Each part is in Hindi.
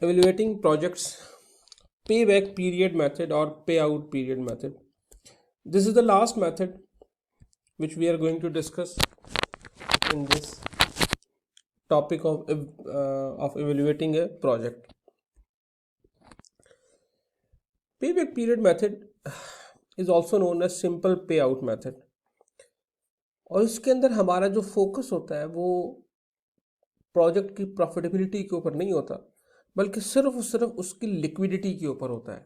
evaluating projects payback period method or payout period method. This is the last method which we are going to discuss in this topic of evaluating a project. Payback period method is also known as simple payout method, और इसके अंदर हमारा जो फोकस होता है वो प्रोजेक्ट की प्रॉफिटेबिलिटी के ऊपर नहीं होता, बल्कि सिर्फ और सिर्फ उसकी लिक्विडिटी के ऊपर होता है।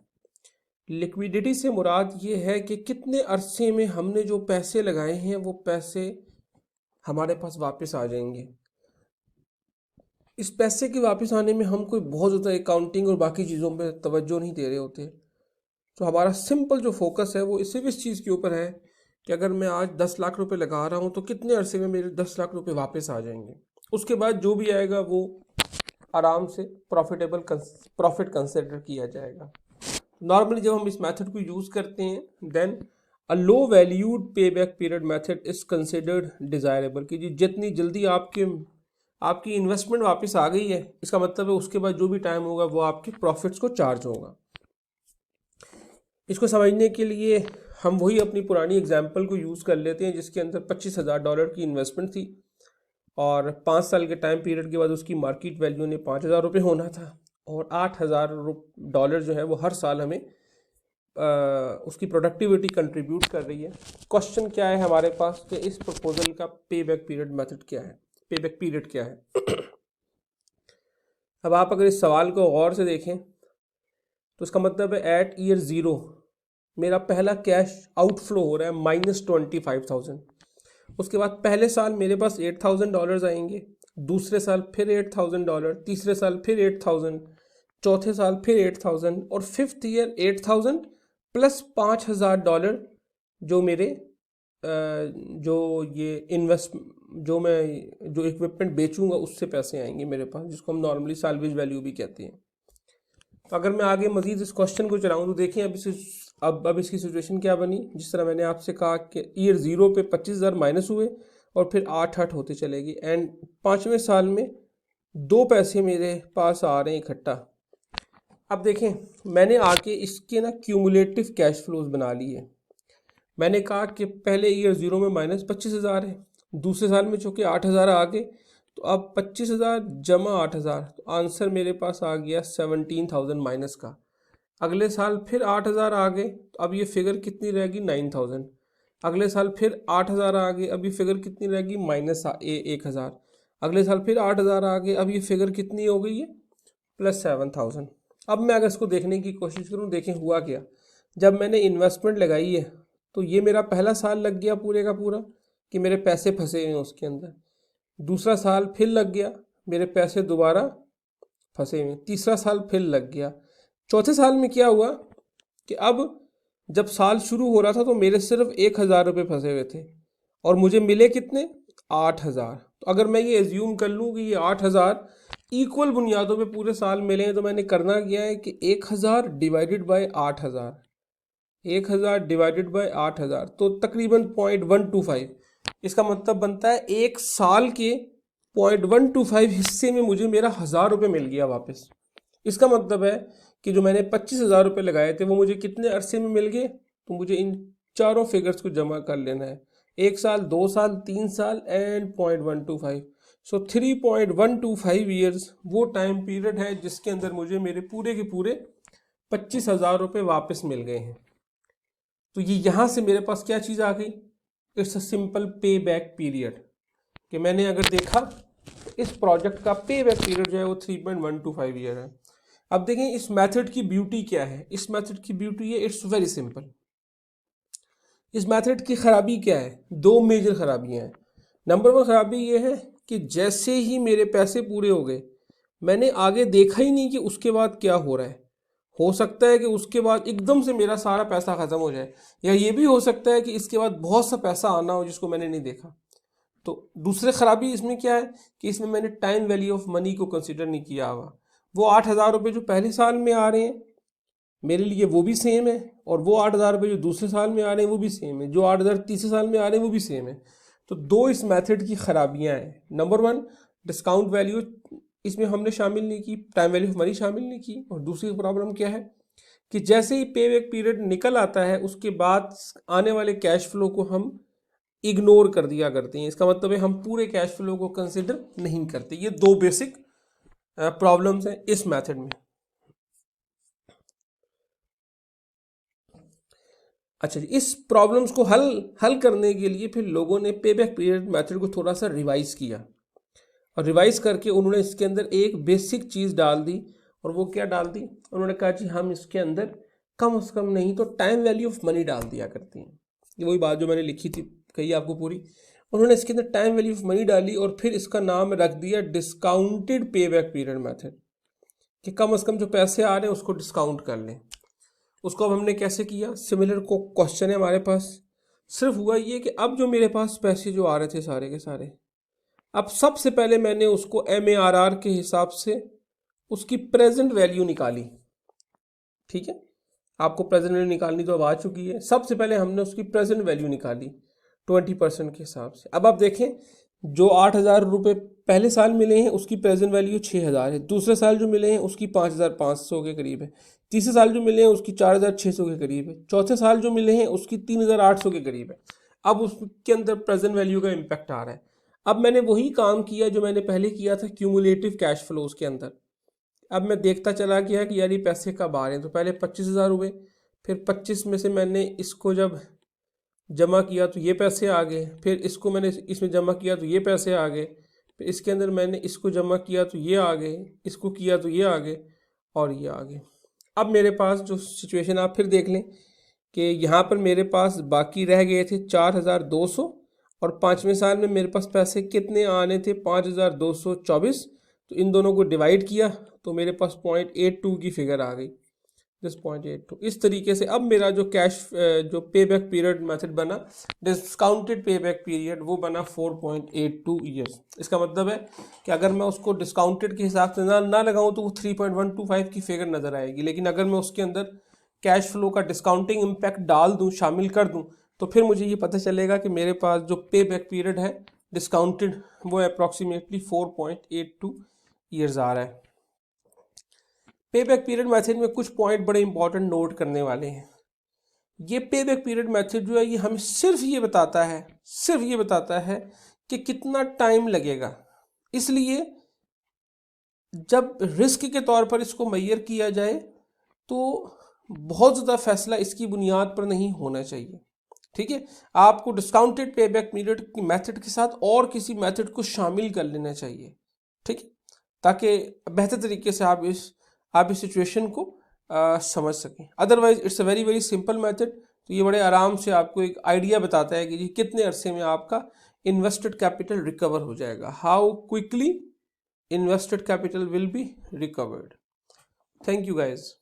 लिक्विडिटी से मुराद ये है कि कितने अरसे में हमने जो पैसे लगाए हैं वो पैसे हमारे पास वापस आ जाएंगे। इस पैसे के वापस आने में हम कोई बहुत ज़्यादा अकाउंटिंग और बाकी चीज़ों पे तवज्जो नहीं दे रहे होते। तो हमारा सिंपल जो फोकस है वो सिर्फ इस चीज़ के ऊपर है कि अगर मैं आज 10 लाख रुपए लगा रहा हूँ तो कितने अरसे में मेरे 10 लाख रुपए वापस आ जाएंगे। उसके बाद जो भी आएगा वो आराम से प्रॉफिट कंसिडर किया जाएगा। नॉर्मली जब हम इस मेथड को यूज़ करते हैं देन अ लो वैल्यूड पे back period method is considered desirable, कि जितनी जल्दी आपकी इन्वेस्टमेंट वापस आ गई है, इसका मतलब है उसके बाद जो भी टाइम होगा वो आपके प्रॉफिट्स को चार्ज होगा। इसको समझने के लिए हम वही अपनी पुरानी एग्जाम्पल को यूज़ कर लेते हैं जिसके अंदर $25,000 की इन्वेस्टमेंट थी और 5 साल के टाइम पीरियड के बाद उसकी मार्केट वैल्यू ने $5,000 होना था और $8,000 जो है वो हर साल हमें उसकी प्रोडक्टिविटी कंट्रीब्यूट कर रही है। क्वेश्चन क्या है हमारे पास कि इस प्रपोजल का पे बैक पीरियड मेथड क्या है, पे बैक पीरियड क्या है। अब आप अगर इस सवाल को गौर से देखें तो इसका मतलब है एट ईयर 0 मेरा पहला कैश आउटफ्लो हो रहा है -25,000। उसके बाद पहले साल मेरे पास $8,000 आएंगे, दूसरे साल फिर $8,000, तीसरे साल फिर 8,000, चौथे साल फिर 8,000 और फिफ्थ ईयर 8,000 प्लस $5,000 जो मेरे जो मैं जो इक्विपमेंट बेचूंगा उससे पैसे आएंगे मेरे पास, जिसको हम नॉर्मली साल्वेज वैल्यू भी कहते हैं। तो अगर मैं आगे मजीद इस क्वेश्चन को चलाऊं तो देखें अब इसकी सिचुएशन क्या बनी। जिस तरह मैंने आपसे कहा कि ईयर 0 पे 25,000 माइनस हुए और फिर 8 होते चले गए एंड 5वें साल में 2 पैसे मेरे पास आ रहे हैं इकट्ठा। अब देखें मैंने आके इसके ना क्यूमुलेटिव कैश फ्लोज बना लिए। मैंने कहा कि पहले ईयर 0 में -25,000 है, दूसरे साल में चूँकि 8,000 आ गए तो अब 25,000 जमा 8,000, तो आंसर मेरे पास आ गया 17,000 माइनस का। अगले साल फिर 8,000 आ गए तो अब ये फिगर कितनी रहेगी 9,000। अगले साल फिर 8,000 आ गए, अब ये फिगर कितनी रहेगी -1,000। अगले साल फिर 8,000 आ गए, अब ये फिगर कितनी हो गई है +7,000। अब मैं अगर इसको देखने की कोशिश करूँ, देखें हुआ क्या। जब मैंने इन्वेस्टमेंट लगाई है तो ये मेरा पहला साल लग गया पूरे का पूरा कि मेरे पैसे फंसे हुए हैं उसके अंदर। दूसरा साल फिर लग गया, मेरे पैसे दोबारा फंसे हुए। तीसरा साल फिर लग गया। चौथे साल में क्या हुआ कि अब जब साल शुरू हो रहा था तो मेरे सिर्फ 1,000 रुपये फंसे हुए थे और मुझे मिले कितने 8,000। तो अगर मैं ये एज्यूम कर लूँ कि ये 8,000 इक्वल बुनियादों पे पूरे साल मिले हैं तो मैंने करना क्या है कि 1,000 डिवाइडेड बाय 8,000, 1,000 डिवाइडेड बाय 8,000 तो तकरीबन 0.125। इसका मतलब बनता है एक साल के 0.125 हिस्से में मुझे मेरा 1,000 रुपये मिल गया वापस। इसका मतलब है कि जो मैंने 25,000 रुपये लगाए थे वो मुझे कितने अरसे में मिल गए, तो मुझे इन चारों फिगर्स को जमा कर लेना है, 1 साल, 2 साल, 3 साल एंड 0.125। सो 3.125 ईयर्स वो टाइम पीरियड है जिसके अंदर मुझे मेरे पूरे के पूरे 25,000 रुपये वापस मिल गए हैं। तो ये यहाँ से मेरे पास क्या चीज़ आ गई, इट्स अ सिंपल पे बैक पीरियड। कि मैंने अगर देखा तो इस प्रोजेक्ट का पे बैक पीरियड जो है वो 3.125 ईयर है। अब देखें इस मेथड की ब्यूटी क्या है। इस मेथड की ब्यूटी है इट्स वेरी सिंपल। इस मेथड की खराबी क्या है, 2 मेजर खराबियां हैं। नंबर 1 खराबी ये है कि जैसे ही मेरे पैसे पूरे हो गए मैंने आगे देखा ही नहीं कि उसके बाद क्या हो रहा है। हो सकता है कि उसके बाद एकदम से मेरा सारा पैसा ख़त्म हो जाए, या ये भी हो सकता है कि इसके बाद बहुत सा पैसा आना हो जिसको मैंने नहीं देखा। तो दूसरी खराबी इसमें क्या है कि इसमें मैंने टाइम वैल्यू ऑफ मनी को कंसिडर नहीं किया हुआ। वो 8,000 रुपये जो पहले साल में आ रहे हैं मेरे लिए वो भी सेम है, और वो 8,000 रुपये जो दूसरे साल में आ रहे हैं वो भी सेम है, जो 8,000 तीसरे साल में आ रहे हैं वो भी सेम है। तो 2 इस मेथड की खराबियां हैं। नंबर 1 डिस्काउंट वैल्यू इसमें हमने शामिल नहीं की, टाइम वैल्यू ऑफ मनी शामिल नहीं की। और दूसरी प्रॉब्लम क्या है कि जैसे ही पे बैक पीरियड निकल आता है उसके बाद आने वाले कैश फ्लो को हम इग्नोर कर दिया करते हैं। इसका मतलब है हम पूरे कैश फ्लो को कंसिडर नहीं करते। ये दो बेसिक प्रॉब्लम्स हैं इस मेथड में। अच्छा जी, इस प्रॉब्लम्स को हल करने के लिए फिर लोगों ने पे बैक पीरियड मेथड को थोड़ा सा रिवाइज किया, और रिवाइज करके उन्होंने इसके अंदर एक बेसिक चीज़ डाल दी। और वो क्या डाल दी? उन्होंने कहा जी हम इसके अंदर कम से कम नहीं तो टाइम वैल्यू ऑफ मनी डाल दिया करते हैं। ये वही बात जो मैंने लिखी थी, कही आपको पूरी। उन्होंने इसके अंदर टाइम वैल्यू ऑफ मनी डाली और फिर इसका नाम रख दिया discounted pay back period method, कि कम से कम जो पैसे आ रहे हैं उसको डिस्काउंट कर लें। उसको अब हमने कैसे किया? सिमिलर को क्वेश्चन है हमारे पास, सिर्फ हुआ ये कि अब जो मेरे पास पैसे जो आ रहे थे सारे के सारे, अब सबसे पहले मैंने उसको MARR के हिसाब से उसकी प्रेजेंट वैल्यू निकाली। ठीक है, आपको प्रेजेंट वैल्यू निकालनी तो अब आ चुकी है। सबसे पहले हमने उसकी प्रेजेंट वैल्यू निकाली 20% के हिसाब से। अब आप देखें, जो 8,000 रुपये पहले साल मिले हैं उसकी प्रेजेंट वैल्यू 6,000 है, दूसरे साल जो मिले हैं उसकी 5,500 के करीब है, तीसरे साल जो मिले हैं उसकी 4,600 के करीब है, चौथे साल जो मिले हैं उसकी 3,800 के करीब है। अब उसके अंदर प्रेजेंट वैल्यू का इम्पैक्ट आ रहा है। अब मैंने वही काम किया जो मैंने पहले किया था क्यूमुलेटिव कैश फ्लोज के अंदर। अब मैं देखता चला गया कि यार ये पैसे कब आ रहे हैं। तो पहले 25,000 हुए, फिर 25 में से मैंने इसको जब जमा किया तो ये पैसे आ गए, फिर इसको मैंने इसमें जमा किया तो ये पैसे आ गए, फिर इसके अंदर मैंने इसको जमा किया तो ये आ गए, इसको किया तो ये आ गए और ये आ गए। अब मेरे पास जो सिचुएशन आप फिर देख लें कि यहाँ पर मेरे पास बाकी रह गए थे 4,200, और पाँचवें साल में मेरे पास पैसे कितने आने थे? 5,224। तो इन दोनों को डिवाइड किया तो मेरे पास 0.82 की फिगर आ गई, 10.82। इस तरीके से अब मेरा जो जो पे बैक पीरियड मेथड बना, डिस्काउंटेड पे बैक पीरियड, वो बना 4.82 ईयर्स। इसका मतलब है कि अगर मैं उसको डिस्काउंटेड के हिसाब से ना लगाऊं तो वो 3.125 की फिगर नज़र आएगी। लेकिन अगर मैं उसके अंदर कैश फ्लो का डिस्काउंटिंग इम्पैक्ट डाल दूं, शामिल कर दूं, तो फिर मुझे ये पता चलेगा कि मेरे पास जो पे बैक पीरियड है डिस्काउंटेड वो अप्रॉक्सीमेटली 4.82 ईयर्स आ रहा है। पे बैक पीरियड मेथड में कुछ पॉइंट बड़े इंपॉर्टेंट नोट करने वाले हैं। ये पे बैक पीरियड मेथड जो है ये हमें सिर्फ ये बताता है कि कितना टाइम लगेगा। इसलिए जब रिस्क के तौर पर इसको मेजर किया जाए तो बहुत ज़्यादा फैसला इसकी बुनियाद पर नहीं होना चाहिए। ठीक है, आपको डिस्काउंटेड पे बैक पीरियड की मेथड के साथ और किसी मेथड को शामिल कर लेना चाहिए। ठीक है, ताकि बेहतर तरीके से आप इस सिचुएशन को समझ सकें। Otherwise it's a very very simple method. तो ये बड़े आराम से आपको एक आइडिया बताता है कि जी कितने अरसे में आपका इन्वेस्टेड कैपिटल रिकवर हो जाएगा, how quickly invested capital will be recovered. Thank you guys.